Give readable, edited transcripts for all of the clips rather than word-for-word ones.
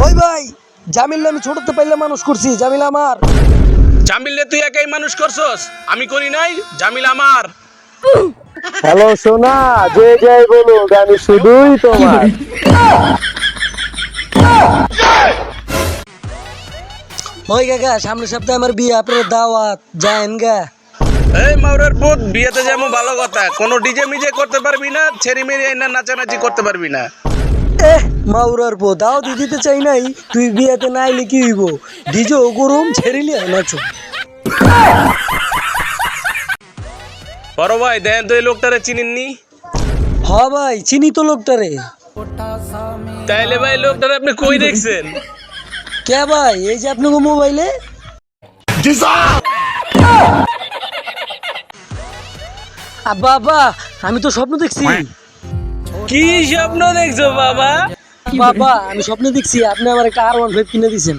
ওই ভাই, জামিল আমি ছোটতে পাইলে মানুষ করছি, জামিল আমার। জামিলে তুই একাই মানুষ করছস, আমি করি নাই। জামিল আমার। হ্যালো সোনা, যে যাই বলুক আমি শুধুই তোমার। ওই কাকা, সামনের সপ্তাহে আমার বিয়ে, আপনার দাওয়াত যায়েন গা। এই মাউরের পুত, বিয়েতে যেমন ভালো কথা, কোনো ডিজে মিজে করতে পারবি না, ছেড়ি মেরি আইনা নাচানাচি করতে পারবি না। মাউরার পো দাওয়াত দিতে চাই নাই, তুই বিয়েতে না আইলে কি হইব? ডিজে ও গরম ছেড়িলি নাচো। বড় ভাই দেন তো, এই লোকটারে চিনেননি? হ ভাই, চিনি তো লোকটারে। তাইলে ভাই লোকটারে আপনি কই দেখছেন? কে ভাই? এই যে আপনাকে মোবাইলে। আব্বা আব্বা, আমি তো স্বপ্ন দেখছি। কি স্বপ্ন দেখছো বাবা? বাবা, আমি স্বপ্ন দেখছি আপনি আমার একটা R15 কিনে দিছেন।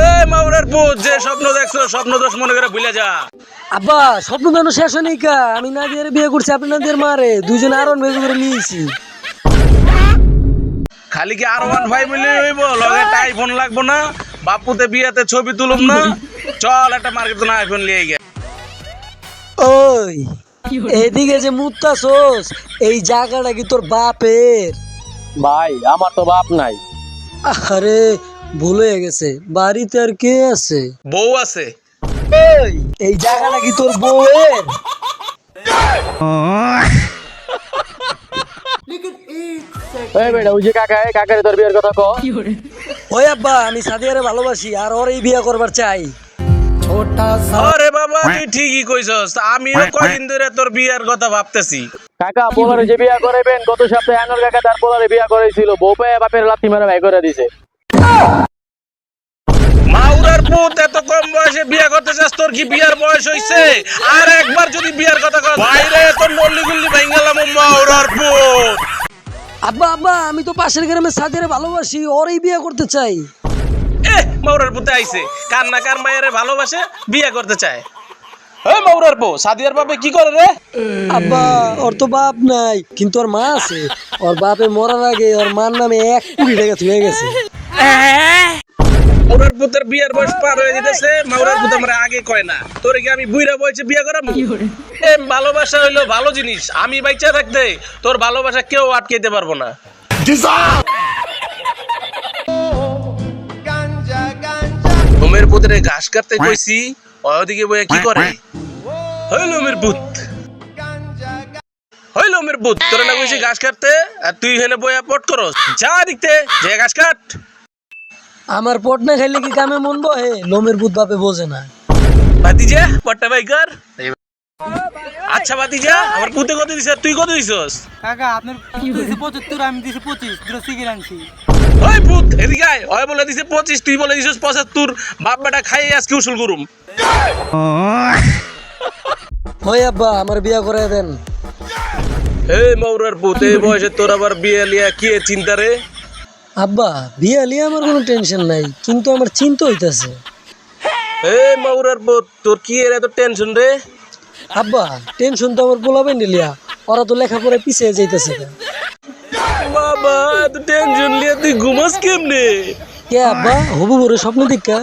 এই মাউরের পুত, যে স্বপ্ন দেখছো স্বপ্ন দোষ মনে করে ভুলে যা। আব্বা, স্বপ্ন কেন শেষ হয়নি কা? আমি নাদিয়ার বিয়ে করছি, আপনি নাদিয়ার মারে দুইজন R15 করে নিয়েছি। খালি কি R15 মিলে হইব? লগে একটা আইফোন লাগবো না? বাপুতে বিয়াতে ছবি তুলুম না? চল একটা মার্কেট না আইফোন লিয়ে গে। ওই এদিকে যে মুত্তাছোস, এই জায়গাটা কি তোর বাপের? ভাই আমার তো বাপ নাই। আরে ভুল হয়ে গেছে, বাড়িতে আর কে আছে? বউ আছে। এই জায়গাটা কি তোর বউয়ের? এই বেটা, ওই যে কাকা, এই কাকারে তোর বিয়ের কথা কও। ওই আব্বা, আমি সাদিয়ারে ভালোবাসি আর ওর এই বিয়ে করবার চাই। আরে বাবা, তুই ঠিকই কইছস, আমিও কয়দিন ধরে তোর বিয়ার কথা ভাবতেছি। কাকা পোলারে যে বিয়া করাইবেন, গত সপ্তাহে আনোর কাকা তার পোলারে বিয়া করাইছিল, বউ পেয়ে বাপের লাথি মারা ভাই করে দিছে। মাউরার পুত, এত কম বয়সে বিয়া করতে চাস? তোর কি বিয়ার বয়স হইছে? আর একবার যদি বিয়ার কথা কস, বাইরে তোর নল্লি গুল্লি ভাঙালাম। মাউরার পুত, আব্বা আব্বা, আমি তো পাশের গ্রামে সাদিয়ারে ভালোবাসি, ওর এই বিয়ে করতে চাই। মাউরার পুতে আইছে, কার না কার মায়েরে ভালোবাসে, বিয়া করতে চায়। এই মাউরার পো, সাদিয়ার বাপে কি করে রে? আব্বা, ওর তো বাপ নাই, কিন্তু ওর মা আছে। ওর বাপে মরার আগে ওর মার নামে 1 কোটি টাকা থুয়ে গেছে। মাউরার পুতের বিয়ার বয়স পার হয়ে দিতেছে, মাউরার পুত আমরা আগে কয় না। তোরে কি আমি বুইরা বয়সে বিয়া করাবো? ভালোবাসা হইলো ভালো জিনিস, আমি বাইচা থাকতে তোর ভালোবাসা কেউ আটকাইতে পারবো না। লোমের পুতের ঘাস কাটতে কইছি, ওদিকে বইয়া কি করে? হইলো লোমের পুত, হইলো লোমের পুত, তোরা না কইছি ঘাস কাটতে, আর তুই এখানে বইয়া পট করস। যা দেখতে যে ঘাস কাট। আমার পট না খাইলে কি কামে মন বহে? লোমের ভূত বাপে বোঝে না। ভাতিজা পট্টা ভাই কর। আচ্ছা ভাতিজা, আমার পুতে কত দিছ, তুই কত দিছস? কাকা আপনার 75, আমি দিছি 25, দুটো সিগারেট আনছি। ওই পুত এদিকে আয়, ওই বলে দিছে 25, তুই বলে দিছস 75। বাপ বেটা খাইয়ে আজকে উসুল করুম। ওই আব্বা, আমার বিয়ে করে দেন। এই মাউরার পুত, এই বয়সে তোর আবার বিয়ে লিয়া কি চিন্তা রে? আব্বা, বিয়ে লিয়ে আমার কোনো টেনশন নাই, কিন্তু আমার চিন্তা হইতাছে। এই মাউরার পুত, তোর কি এর এত টেনশন রে? আব্বা, টেনশন তো আমার পোলাবেন লিয়া, ওরা তো লেখাপড়ায় পিছিয়ে যাইতেছে। বাবা, এত টেনশন লিয়া তুই ঘুমাস কেমনে? কে আব্বা, হবু বড় স্বপ্ন দেখা?